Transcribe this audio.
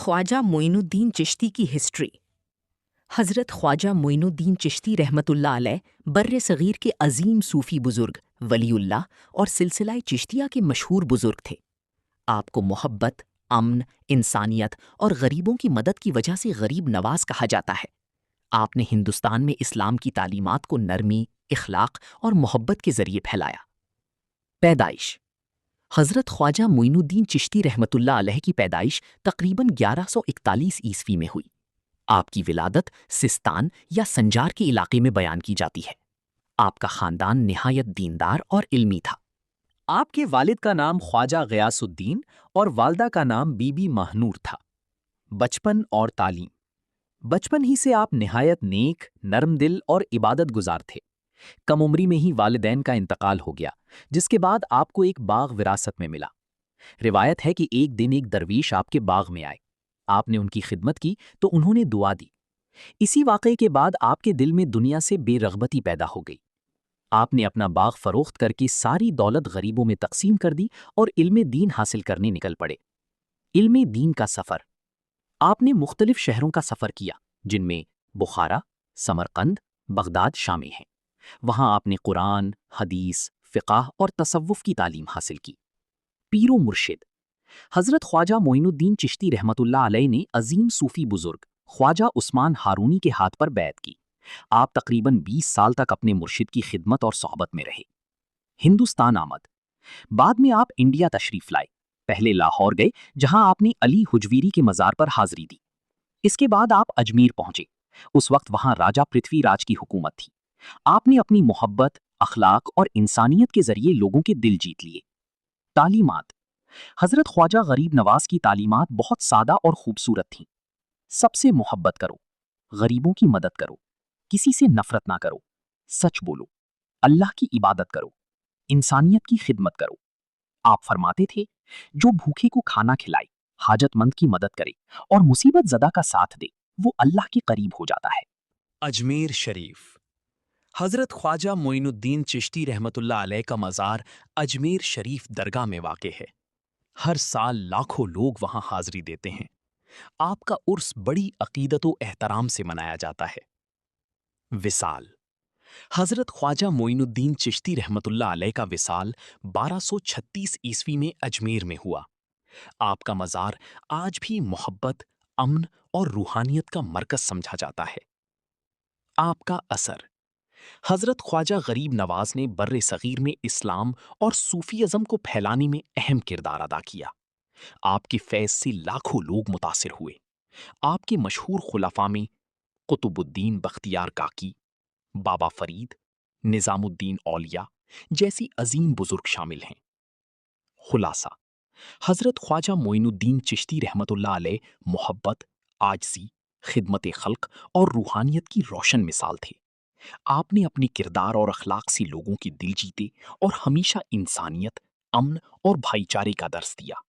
ख्वाजा मोइनुद्दीन चिश्ती की हिस्ट्री। हज़रत ख्वाजा मोइनुद्दीन चिश्ती रहमतुल्लाह अलैह बर्र सग़ीर के अज़ीम सूफ़ी बुज़ुर्ग वलीउल्लाह और सिलसिला चिश्तिया के मशहूर बुज़ुर्ग थे। आपको मोहब्बत, अमन, इंसानियत और गरीबों की मदद की वजह से गरीब नवाज कहा जाता है। आपने हिंदुस्तान में इस्लाम की तालीमात को नरमी, इखलाक और मोहब्बत के ज़रिए फैलाया। पैदाइश। हज़रत ख्वाजा मोइनुद्दीन चिश्ती रहमतुल्लाह अलैह की पैदाइश तकरीबन 1141 ईस्वी में हुई। आपकी विलादत सिस्तान या संजार के इलाके में बयान की जाती है। आपका ख़ानदान निहायत दीनदार और इल्मी था। आपके वालिद का नाम ख्वाजा गयासुद्दीन और वालदा का नाम बीबी महनूर था। बचपन और तालीम। बचपन ही से आप निहायत नेक, नरम दिल और इबादत गुजार थे। कम उम्री में ही वालिदैन का इंतकाल हो गया, जिसके बाद आपको एक बाग विरासत में मिला। रिवायत है कि एक दिन एक दरवीश आपके बाग में आए। आपने उनकी खिदमत की तो उन्होंने दुआ दी। इसी वाक़े के बाद आपके दिल में दुनिया से बेरग़बती पैदा हो गई। आपने अपना बाग फरोख्त करके सारी दौलत गरीबों में तकसीम कर दी और इल्मे दीन हासिल करने निकल पड़े। इल्मे दीन का सफ़र। आपने मुख्तलिफ शहरों का सफ़र किया, जिनमें बुखारा, समरकंद, बगदाद शामिल हैं। वहाँ आपने कुरान, हदीस, फ़िक़्ह और तसव्वुफ़ की तालीम हासिल की। पीरो मुर्शिद। हज़रत ख्वाजा मोइनुद्दीन चिश्ती रहमतुल्लाह अलैह ने अजीम सूफ़ी बुज़ुर्ग ख्वाजा उस्मान हारूनी के हाथ पर बैत की। आप तकरीबन 20 साल तक अपने मुर्शिद की खिदमत और सोहबत में रहे। हिंदुस्तान आमद। बाद में आप इंडिया तशरीफ़ लाए। पहले लाहौर गए, जहां आपने अली हुजवीरी के मज़ार पर हाज़री दी। इसके बाद आप अजमेर पहुंचे। उस वक्त वहां राजा पृथ्वीराज की हुकूमत थी। आपने अपनी मोहब्बत, अखलाक और इंसानियत के ज़रिए लोगों के दिल जीत लिए। तालीमात। हज़रत ख्वाजा गरीब नवाज की तालीमात बहुत सादा और खूबसूरत थीं। सबसे मोहब्बत करो, गरीबों की मदद करो, किसी से नफरत ना करो, सच बोलो, अल्लाह की इबादत करो, इंसानियत की खिदमत करो। आप फरमाते थे, जो भूखे को खाना खिलाए, हाजतमंद की मदद करे और मुसीबत ज़दा का साथ दे, वो अल्लाह के करीब हो जाता है। अजमेर शरीफ। हज़रत ख्वाजा मोइनुद्दीन चिश्ती रहमतुल्लाह अलैह का मज़ार अजमेर शरीफ दरगाह में वाक़े है। हर साल लाखों लोग वहाँ हाज़री देते हैं। आपका उर्स बड़ी अक़ीदत व एहतराम से मनाया जाता है। विसाल। हज़रत ख्वाजा मोइनुद्दीन चिश्ती रहमतुल्लाह अलैह का विसाल 1236 ईस्वी में अजमेर में हुआ। आपका मज़ार आज भी मोहब्बत, अमन और रूहानियत का मरकज़ समझा जाता है। आपका असर। हज़रत ख्वाजा गरीब नवाज ने बर्रे सग़ीर में इस्लाम और सूफ़ीज़्म को फैलाने में अहम किरदार अदा किया। आपके फैज़ से लाखों लोग मुतासिर हुए। आपके मशहूर खुलफ़ा में कुतुबुद्दीन बख्तियार काकी, बाबा फरीद, निज़ामुद्दीन औलिया जैसी अजीम बुज़ुर्ग शामिल हैं। खुलासा। हज़रत ख्वाजा मोइनुद्दीन चिश्ती रहमतुल्लाह अलैह मोहब्बत, आजज़ी, खिदमत खल्क और रूहानियत की रोशन मिसाल थे। आपने अपने किरदार और अखलाक से लोगों के दिल जीते और हमेशा इंसानियत, अमन और भाईचारे का दर्स दिया।